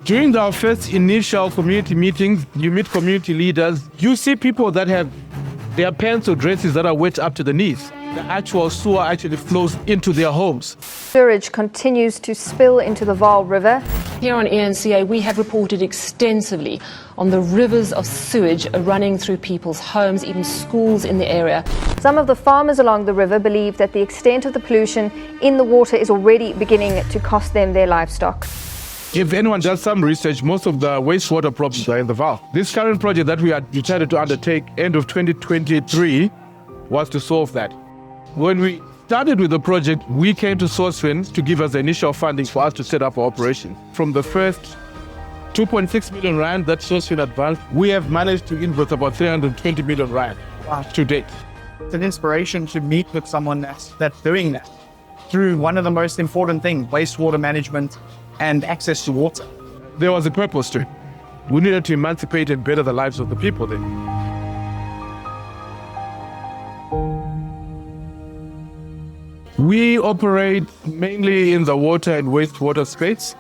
During our first initial community meetings, you meet community leaders. You see people that have their pants or dresses that are wet up to the knees. The actual sewer actually flows into their homes. Sewage continues to spill into the Vaal River. Here on ENCA, we have reported extensively on the rivers of sewage running through people's homes, even schools in the area. Some of the farmers along the river believe that the extent of the pollution in the water is already beginning to cost them their livestock. If anyone does some research, most of the wastewater problems are in the Vaal. This current project that we decided to undertake end of 2023 was to solve that. When we started with the project, we came to Sourcefin to give us the initial funding for us to set up our operation. From the first 2.6 million rand that Sourcefin advanced, we have managed to invest about 320 million rand to date. It's an inspiration to meet with someone that's doing that through one of the most important things, wastewater management and access to water. There was a purpose to it. We needed to emancipate and better the lives of the people there. We operate mainly in the water and wastewater space.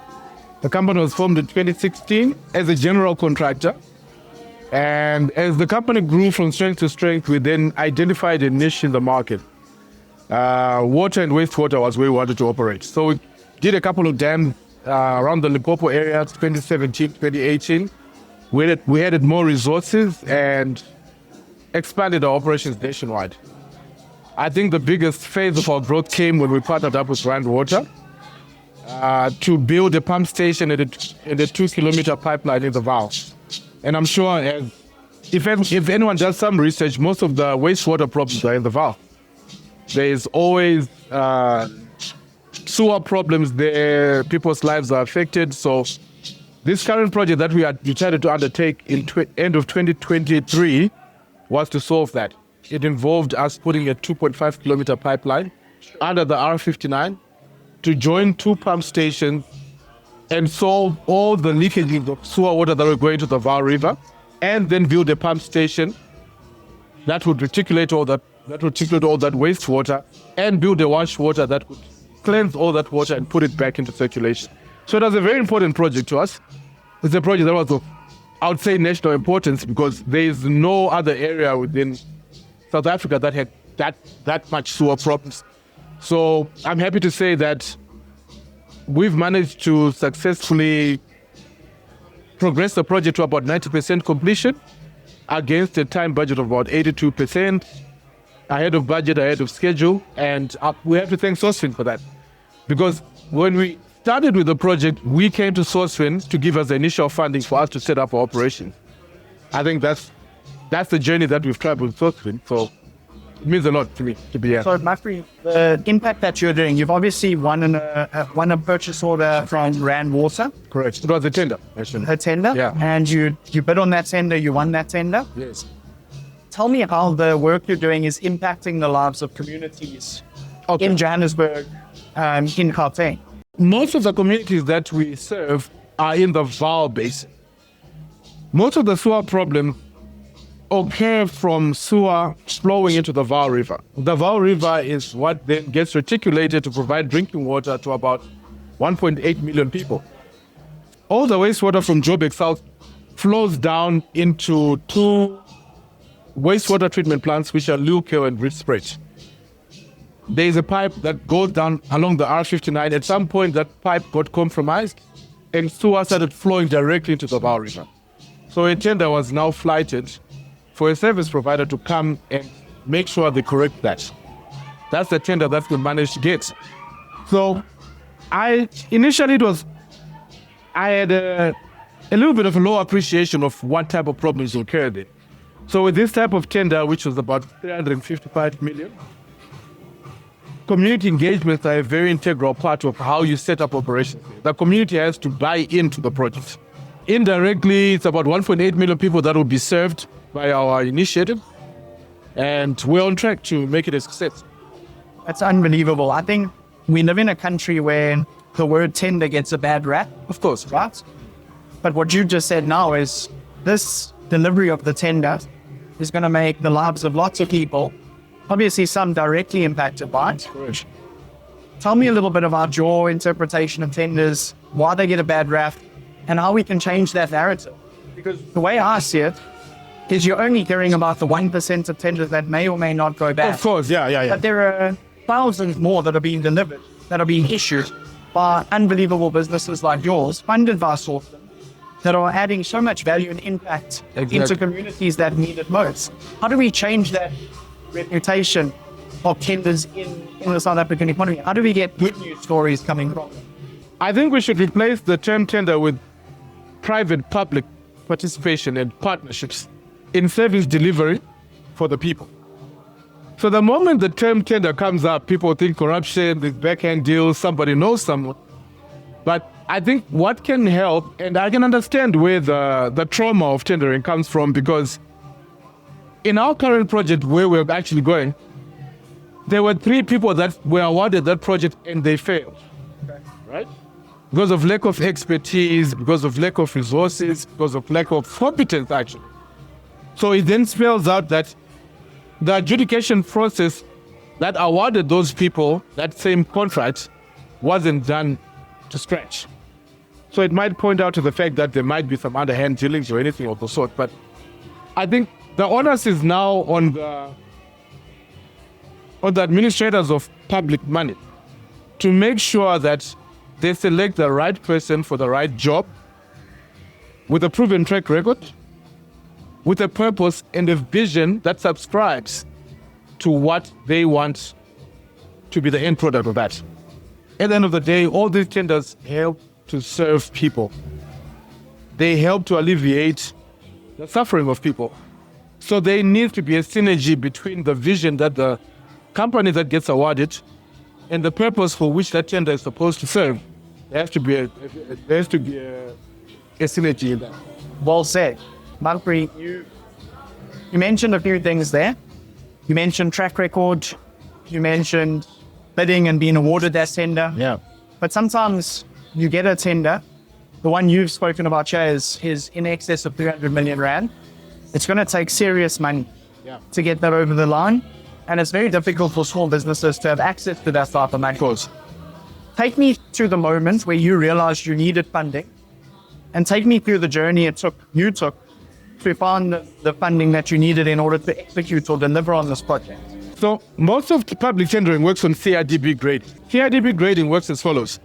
The company was formed in 2016 as a general contractor. And as the company grew from strength to strength, we then identified a niche in the market. Water and wastewater was where we wanted to operate. So we did a couple of dams around the Limpopo area, 2017, 2018. We added more resources and expanded our operations nationwide. I think the biggest phase of our growth came when we partnered up with Rand Water to build a pump station and a 2-kilometer pipeline in the Vaal. And I'm sure if anyone does some research, most of the wastewater problems are in the Vaal. There is always sewer problems there, people's lives are affected. So this current project that we decided to undertake in end of 2023 was to solve that. It involved us putting a 2.5-kilometer pipeline under the R350mn to join 2 pump stations and solve all the leakages of sewer water that were going to the Vaal River, and then build a pump station that would reticulate all that wastewater and build a wash water that would cleanse all that water and put it back into circulation. So it was a very important project to us. It's a project that was of, I would say, national importance, because there is no other area within South Africa that had that much sewer problems. So I'm happy to say that we've managed to successfully progress the project to about 90% completion against a time budget of about 82%, ahead of budget, ahead of schedule. And we have to thank Sourcefin for that. Because when we started with the project, we came to Sourcefin to give us the initial funding for us to set up our operation. I think that's the journey that we've traveled with Sourcefin. So it means a lot to me to be here. So, Mafri, the impact that you're doing, you've obviously won a purchase order from Rand Water. Correct. It was a tender, actually. A tender? Yeah. And you bid on that tender, you won that tender? Yes. Tell me how the work you're doing is impacting the lives of communities in Johannesburg, in Gauteng. Most of the communities that we serve are in the Vaal Basin. Most of the sewer problems occur from sewer flowing into the Vaal River. The Vaal River is what then gets reticulated to provide drinking water to about 1.8 million people. All the wastewater from Joburg South flows down into 2 wastewater treatment plants, which are Lukeo and Richspruit. There is a pipe that goes down along the R350mn. At some point, that pipe got compromised and sewer started flowing directly into the Vaal River. So a tender was now flighted for a service provider to come and make sure they correct that. That's the tender that we managed to get. So I had a little bit of a low appreciation of what type of problems occurred there. So with this type of tender, which was about 355 million, community engagements are a very integral part of how you set up operations. The community has to buy into the project. Indirectly, it's about 1.8 million people that will be served by our initiative, and we're on track to make it a success. That's unbelievable. I think we live in a country where the word tender gets a bad rap. Of course. Right? But what you just said now is this delivery of the tender is going to make the lives of lots of people, obviously some directly impacted by it. Correct. Tell me a little bit about your interpretation of tenders, why they get a bad rap, and how we can change that narrative. Because the way I see it is you're only hearing about the 1% of tenders that may or may not go back. Of course, yeah. But there are thousands more that are being delivered, that are being issued by unbelievable businesses like yours, funded by Sourcefin, that are adding so much value and impact into communities that need it most. How do we change that reputation of tenders in the South African economy? How do we get good news stories coming from them? I think we should replace the term tender with private-public participation and partnerships in service delivery for the people. So the moment the term tender comes up, people think corruption, this backhand deal, somebody knows someone. But I think what can help, and I can understand where the trauma of tendering comes from, because in our current project where we're actually going, there were 3 people that were awarded that project and they failed. Okay. Right? Because of lack of expertise, because of lack of resources, because of lack of competence, actually. So it then spells out that the adjudication process that awarded those people that same contract wasn't done to scratch. So it might point out to the fact that there might be some underhand dealings or anything of the sort. But I think the onus is now on the administrators of public money to make sure that they select the right person for the right job with a proven track record, with a purpose and a vision that subscribes to what they want to be the end product of that. At the end of the day, all these tenders help to serve people. They help to alleviate the suffering of people. So there needs to be a synergy between the vision that the company that gets awarded and the purpose for which that tender is supposed to serve. There has to be a synergy in that. Well said. Malpri, you mentioned a few things there. You mentioned track record. You mentioned bidding and being awarded that tender. Yeah. But sometimes you get a tender. The one you've spoken about here is in excess of 300 million rand. It's going to take serious money to get that over the line. And it's very difficult for small businesses to have access to that type of money. Of course. Take me to the moment where you realized you needed funding, and take me through the journey you took to find the funding that you needed in order to execute or deliver on this project. So most of the public tendering works on CIDB grading. CIDB grading works as follows.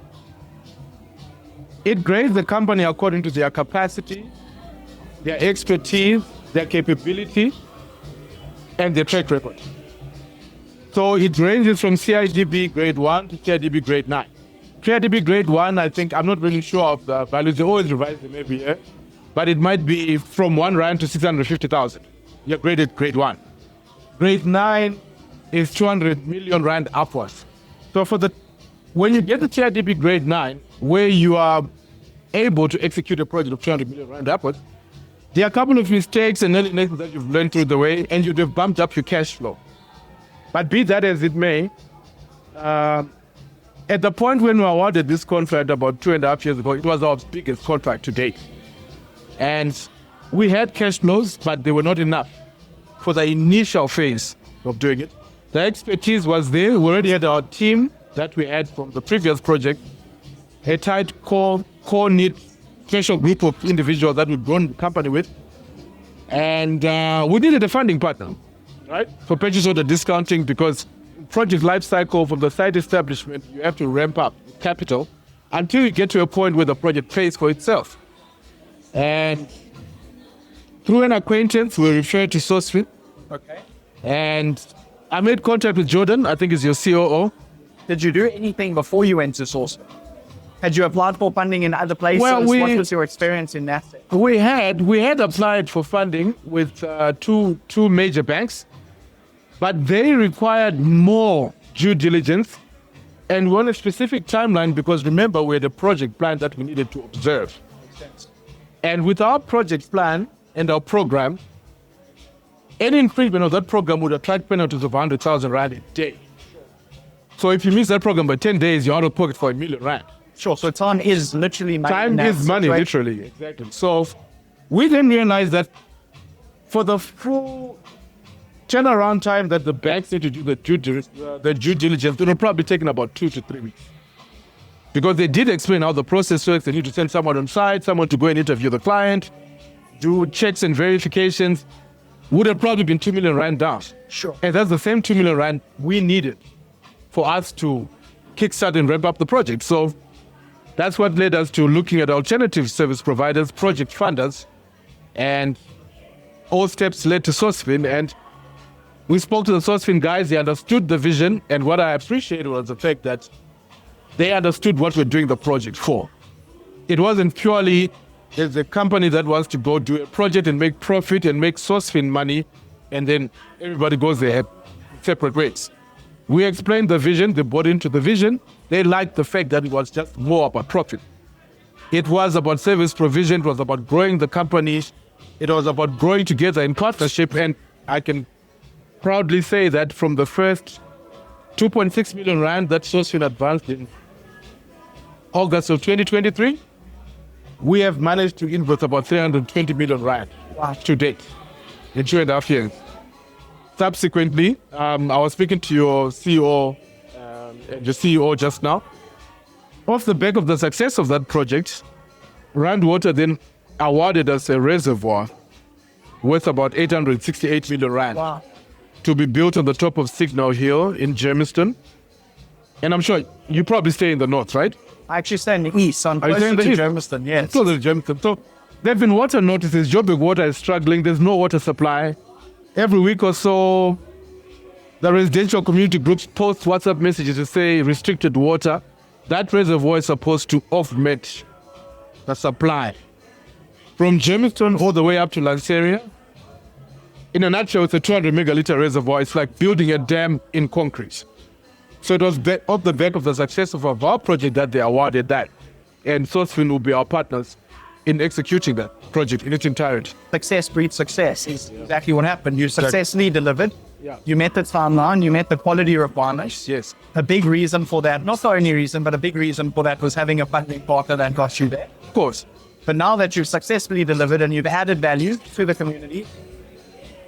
It grades the company according to their capacity, their expertise, their capability, and their track record. So it ranges from CIDB grade 1 to CIDB grade 9. CIDB grade 1, I'm not really sure of the values. They always revise them every year. But it might be from 1 rand to 650,000. You're graded grade 1. Grade 9 is 200 million rand upwards. So when you get the CIDB grade 9, where you are able to execute a project of 200 million rand upwards, there are a couple of mistakes and early lessons that you've learned through the way, and you'd have bumped up your cash flow. But be that as it may, at the point when we awarded this contract about 2.5 years ago, it was our biggest contract to date. And we had cash flows, but they were not enough for the initial phase of doing it. The expertise was there. We already had our team that we had from the previous project, a tight core knit special group of individuals that we've grown the company with. And we needed a funding partner, right? For purchase order discounting, because project life cycle from the site establishment, you have to ramp up capital until you get to a point where the project pays for itself. And through an acquaintance, we referred to Sourcefin. Okay. And I made contact with Jordan, I think is your COO. Did you do anything before you went to Sourcefin? Had you applied for funding in other places? Well, what was your experience in that? We had applied for funding with two major banks, but they required more due diligence and on a specific timeline, because remember, we had a project plan that we needed to observe. Makes sense. And with our project plan and our program, any infringement of that program would attract penalties of 100,000 rand a day. So if you miss that program by 10 days, you're out of pocket for R1 million. Sure, so time is literally money. Time is money, literally. Exactly. So we then realized that for the full turnaround time that the banks need to do the due diligence, it will probably take about 2 to 3 weeks. Because they did explain how the process works. They need to send someone on site, someone to go and interview the client, do checks and verifications. Would have probably been 2 million rand down. Sure. And that's the same 2 million rand we needed for us to kickstart and ramp up the project. So that's what led us to looking at alternative service providers, project funders, and all steps led to Sourcefin. And we spoke to the Sourcefin guys. They understood the vision, and what I appreciated was the fact that they understood what we're doing the project for. It wasn't purely as a company that wants to go do a project and make profit and make Sourcefin money, and then everybody goes their separate ways. We explained the vision, they bought into the vision. They liked the fact that it was just more about profit. It was about service provision, it was about growing the company, it was about growing together in partnership, and I can proudly say that from the first 2.6 million rand that Sourcefin advanced in August of 2023, we have managed to invest about 320 million rand to date in 2.5 years. Subsequently, I was speaking to your CEO, just now. Off the back of the success of that project, Rand Water then awarded us a reservoir worth about 868 million rand to be built on the top of Signal Hill in Germiston. And I'm sure you probably stay in the north, right? I actually stay in the east, so I'm closer to Germiston, yes. Closer to Germiston. So there have been water notices. Joburg Water is struggling. There's no water supply. Every week or so, the residential community groups post WhatsApp messages to say restricted water. That reservoir is supposed to augment the supply from Germiston all the way up to Lanseria. In a nutshell, it's a 200 megaliter reservoir. It's like building a dam in concrete. So it was off the back of the success of our project that they awarded that. And Sourcefin will be our partners in executing that project in its entirety. Success breeds success is exactly what happened. You successfully delivered. Yeah. You met the timeline, you met the quality requirements. Yes. A big reason for that, not the only reason, but a big reason for that was having a funding partner that got you there. Of course. But now that you've successfully delivered and you've added value to the community,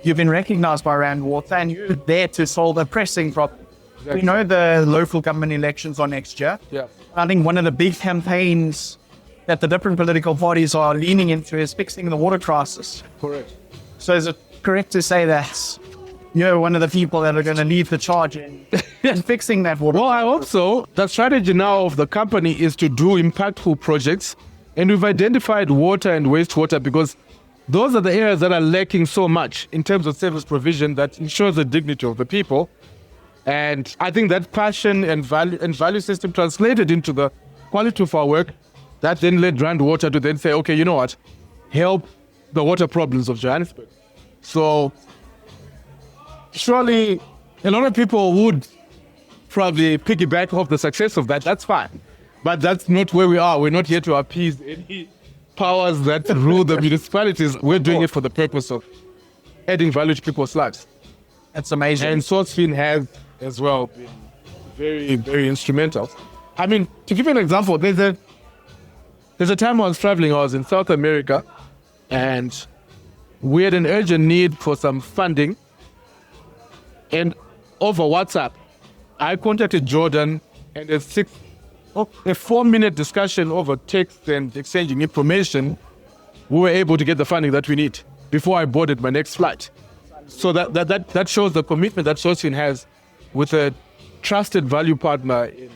you've been recognized by Rand Water and you're there to solve a pressing problem. Exactly. We know the local government elections are next year. Yeah. I think one of the big campaigns that the different political parties are leaning into is fixing the water crisis. Correct. So is it correct to say that you're one of the people that are going to lead the charge in fixing that water? Well, I hope so. The strategy now of the company is to do impactful projects, and we've identified water and wastewater because those are the areas that are lacking so much in terms of service provision that ensures the dignity of the people. And I think that passion and value system translated into the quality of our work, that then led Rand Water to then say, okay, you know what, help the water problems of Johannesburg. So surely a lot of people would probably piggyback off the success of that. That's fine. But that's not where we are. We're not here to appease any powers that rule the municipalities. We're doing it for the purpose of adding value to people's lives. That's amazing. And Sourcefin has as well been very, very instrumental. I mean, to give you an example, there's a time I was traveling, I was in South America, and we had an urgent need for some funding. And over WhatsApp, I contacted Jordan, and a 4-minute discussion over text and exchanging information, we were able to get the funding that we need before I boarded my next flight. So that shows the commitment that Sourcefin has with a trusted value partner in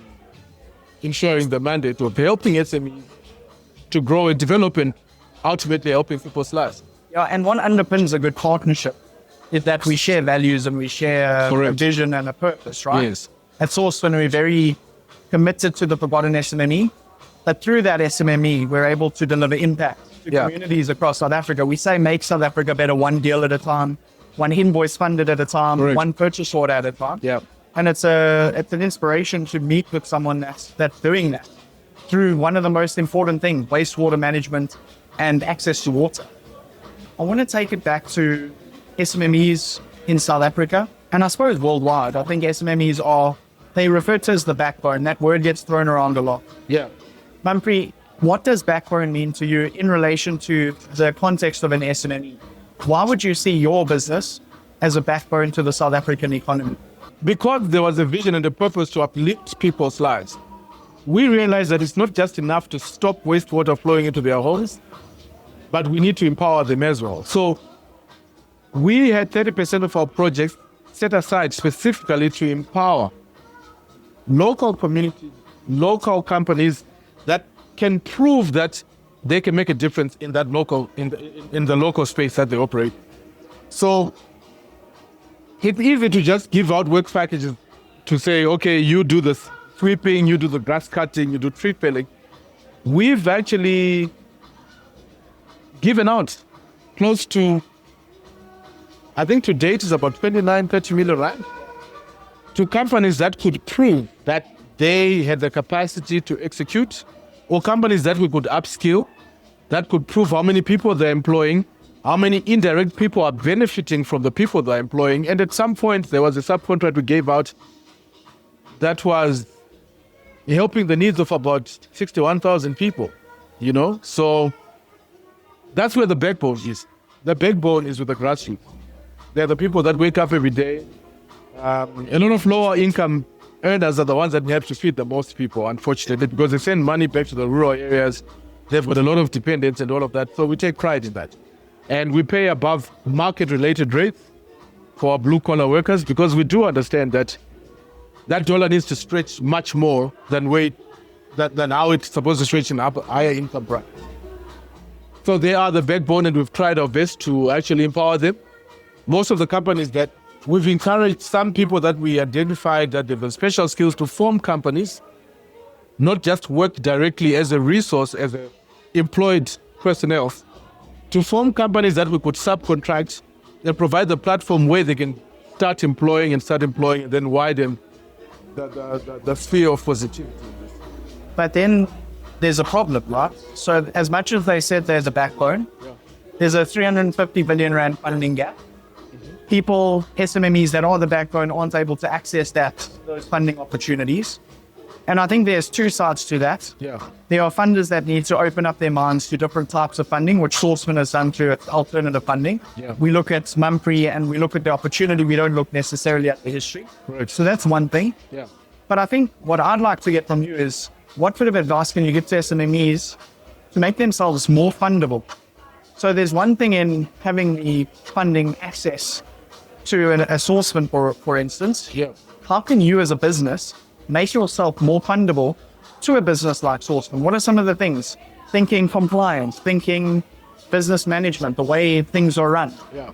ensuring the mandate of helping SMEs to grow and develop and ultimately helping people's lives. Yeah, and what underpins a good partnership is that we share values and we share a vision and a purpose, right? Yes. At Sourcefin, we're very committed to the forgotten SMME, but through that SMME, we're able to deliver impact to communities across South Africa. We say make South Africa better one deal at a time, one invoice funded at a time, one purchase order at a time. Yeah. And it's an inspiration to meet with someone that's doing that through one of the most important things, wastewater management and access to water. I want to take it back to SMMEs in South Africa, and I suppose worldwide. I think SMMEs they refer to as the backbone. That word gets thrown around a lot. Yeah. Mumphrey, what does backbone mean to you in relation to the context of an SMME? Why would you see your business as a backbone to the South African economy? Because there was a vision and a purpose to uplift people's lives. we realized that it's not just enough to stop wastewater flowing into their homes, but we need to empower them as well. So we had 30% of our projects set aside specifically to empower local communities, local companies that can prove that they can make a difference in that local, in the local space that they operate. So it's easy to just give out work packages to say, okay, you do the sweeping, you do the grass cutting, you do tree felling. We've actually given out close to, I think to date is about 29-30 million rand to companies that could prove that they had the capacity to execute, or companies that we could upskill, that could prove how many people they're employing, how many indirect people are benefiting from the people they're employing. And at some point, there was a subcontract we gave out that was helping the needs of about 61,000 people, you know? So that's where the backbone is. The backbone is with the grassroots. They're the people that wake up every day. A lot of lower income earners are the ones that have to feed the most people, unfortunately, because they send money back to the rural areas. They've got a lot of dependents and all of that. So we take pride in that. And we pay above market-related rates for our blue-collar workers, because we do understand that that dollar needs to stretch much more than how it's supposed to stretch in higher income brackets. So they are the backbone, and we've tried our best to actually empower them. Most of the companies that we've encouraged, some people that we identified that have special skills to form companies, not just work directly as a resource, as a employed personnel, to form companies that we could subcontract and provide the platform where they can start employing, and then widen the sphere of positivity. But then there's a problem, right? So as much as they said there's a backbone, there's a 350 billion rand funding gap. People, SMMEs that are the backbone, aren't able to access those funding opportunities. And I think there's two sides to that. Yeah. There are funders that need to open up their minds to different types of funding, which Sourcefin has done through its alternative funding. Yeah. We look at MUMPRE and we look at the opportunity. We don't look necessarily at the history. Right. So that's one thing. Yeah. But I think what I'd like to get from you is, what bit of advice can you give to SMMEs to make themselves more fundable? So there's one thing in having the funding access to a Sourcefin, for instance. Yeah. How can you as a business make yourself more fundable to a business like Sourcefin? What are some of the things? Thinking compliance, thinking business management, the way things are run. Yeah.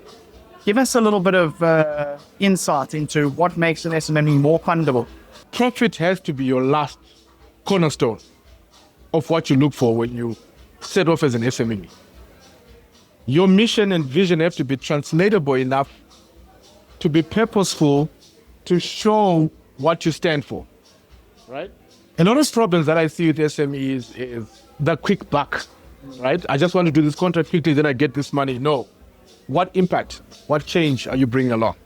Give us a little bit of insight into what makes an SMME more fundable. Profit has to be your last cornerstone of what you look for when you set off as an SMME. Your mission and vision have to be translatable enough to be purposeful, to show what you stand for, right? A lot of problems that I see with SMEs is the quick buck, right? I just want to do this contract quickly, then I get this money. No. What impact, what change are you bringing along?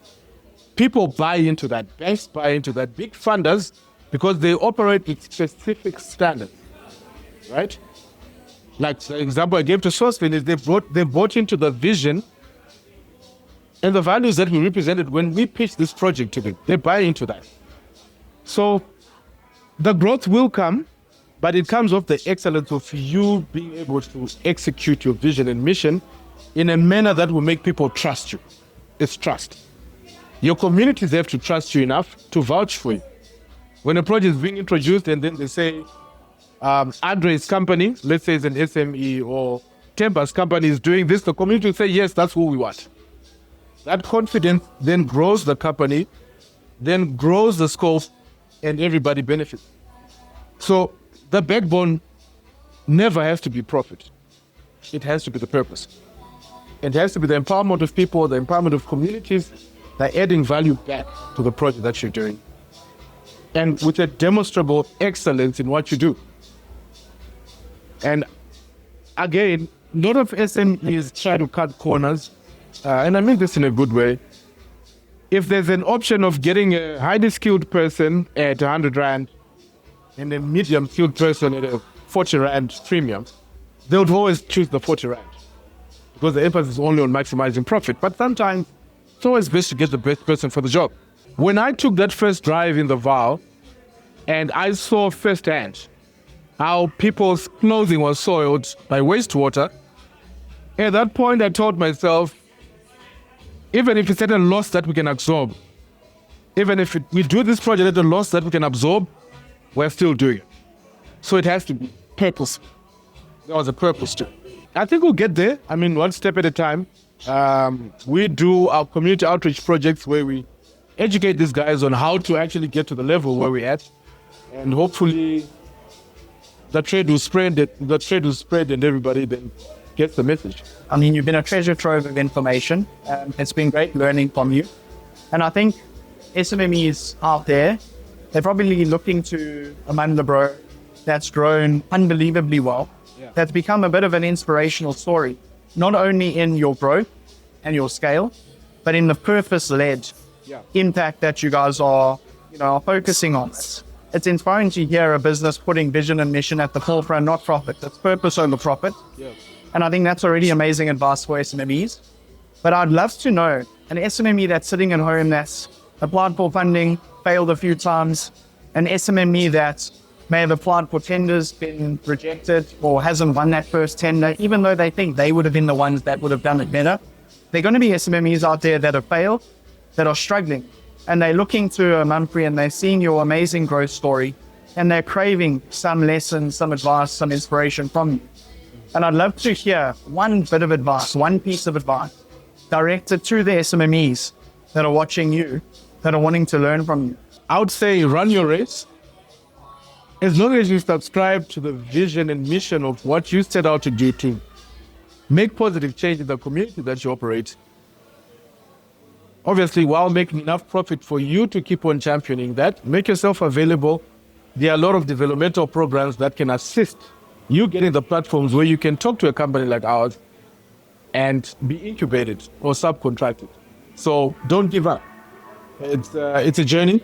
People buy into that, banks buy into that, big funders, because they operate with specific standards, right? Like the example I gave to Sourcefin is they bought into the vision and the values that we represented when we pitched this project to them. They buy into that. So the growth will come, but it comes off the excellence of you being able to execute your vision and mission in a manner that will make people trust you. It's trust. Your communities have to trust you enough to vouch for you. When a project is being introduced and then they say, Andre's company, let's say it's an SME, or Temba's company is doing this, the community will say, yes, that's who we want. That confidence then grows the company, then grows the scope, and everybody benefits. So the backbone never has to be profit. It has to be the purpose. It has to be the empowerment of people, the empowerment of communities, the adding value back to the project that you're doing. And with a demonstrable excellence in what you do. And again, a lot of SMEs try to cut corners, and I mean this in a good way. If there's an option of getting a highly skilled person at 100 Rand and a medium skilled person at a 40 Rand premium, they would always choose the 40 Rand because the emphasis is only on maximizing profit. But sometimes it's always best to get the best person for the job. When I took that first drive in the VAL and I saw firsthand how people's clothing was soiled by wastewater. At that point, I told myself, even if it's at a loss that we can absorb, even if we do this project at a loss that we can absorb, we're still doing it. So it has to be purpose. There was a purpose to it. I think we'll get there. I mean, one step at a time. We do our community outreach projects where we educate these guys on how to actually get to the level where we're at. And hopefully the trade will spread, and everybody then gets the message. I mean, you've been a treasure trove of information. It's been great learning from you. And I think SMMEs out there, they're probably looking to a Mandla that's grown unbelievably well. Yeah. That's become a bit of an inspirational story, not only in your growth and your scale, but in the purpose-led impact that you guys are focusing on. It's inspiring to hear a business putting vision and mission at the forefront, not profit. It's purpose over profit. Yeah. And I think that's already amazing advice for SMMEs. But I'd love to know an SMME that's sitting at home that's applied for funding, failed a few times, an SMME that may have applied for tenders, been rejected, or hasn't won that first tender, even though they think they would have been the ones that would have done it better. There are going to be SMMEs out there that have failed, that are struggling, and they're looking to Mumfrey and they're seeing your amazing growth story, and they're craving some lessons, some advice, some inspiration from you. And I'd love to hear one bit of advice, one piece of advice directed to the SMMEs that are watching you, that are wanting to learn from you. I would say run your race. As long as you subscribe to the vision and mission of what you set out to do to make positive change in the community that you operate, obviously while making enough profit for you to keep on championing that, make yourself available. There are a lot of developmental programs that can assist you getting the platforms where you can talk to a company like ours and be incubated or subcontracted. So don't give up. It's a journey.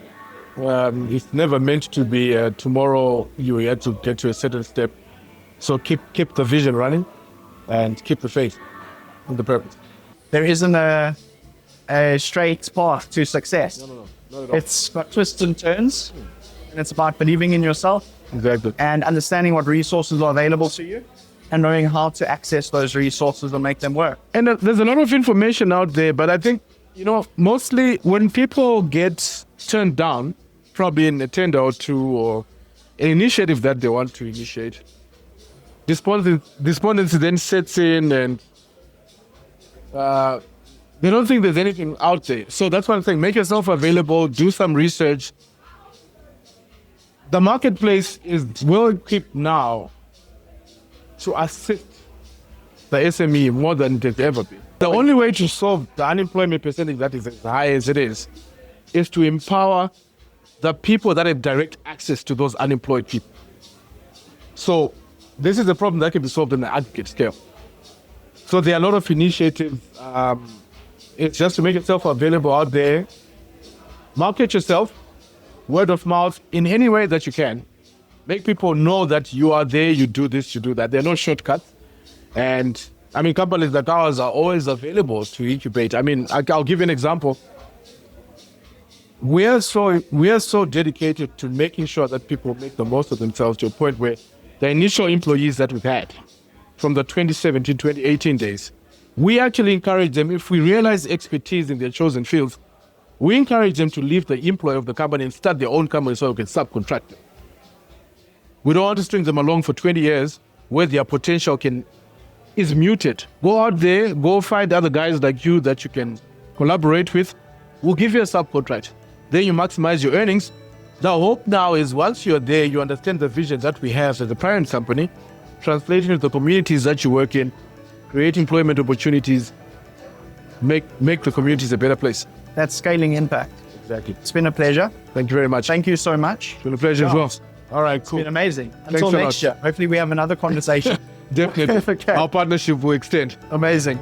It's never meant to be tomorrow you have to get to a certain step. So keep the vision running and keep the faith in the purpose. There isn't a straight path to success. No, not at all. It's got twists and turns, and it's about believing in yourself. Exactly. And understanding what resources are available to you and knowing how to access those resources and make them work. And there's a lot of information out there, but I think, mostly when people get turned down, probably in a tender or two or an initiative that they want to initiate, despondency then sets in and they don't think there's anything out there. So that's what I'm saying. Make yourself available, do some research. The marketplace is well equipped now to assist the SME more than it has ever been. The only way to solve the unemployment percentage that is as high as it is to empower the people that have direct access to those unemployed people. So this is a problem that can be solved on an aggregate scale. So there are a lot of initiatives. It's just to make yourself available out there. Market yourself. Word of mouth in any way that you can. Make people know that you are there, you do this, you do that. There are no shortcuts. And companies like ours are always available to incubate. I'll give you an example. We are so dedicated to making sure that people make the most of themselves to a point where the initial employees that we've had from the 2017, 2018 days, we actually encourage them, if we realize expertise in their chosen fields, we encourage them to leave the employer of the company and start their own company so we can subcontract them. We don't want to string them along for 20 years where their potential is muted. Go out there, go find other guys like you that you can collaborate with. We'll give you a subcontract. Then you maximize your earnings. The hope now is once you're there, you understand the vision that we have as a parent company, translating to the communities that you work in, create employment opportunities, make the communities a better place. That's scaling impact. Exactly. It's been a pleasure. Thank you very much. Thank you so much. It's been a pleasure as well. All right, cool. It's been amazing. Thanks Until a next lot. year. Hopefully we have another conversation. Definitely. Okay. Our partnership will extend. Amazing.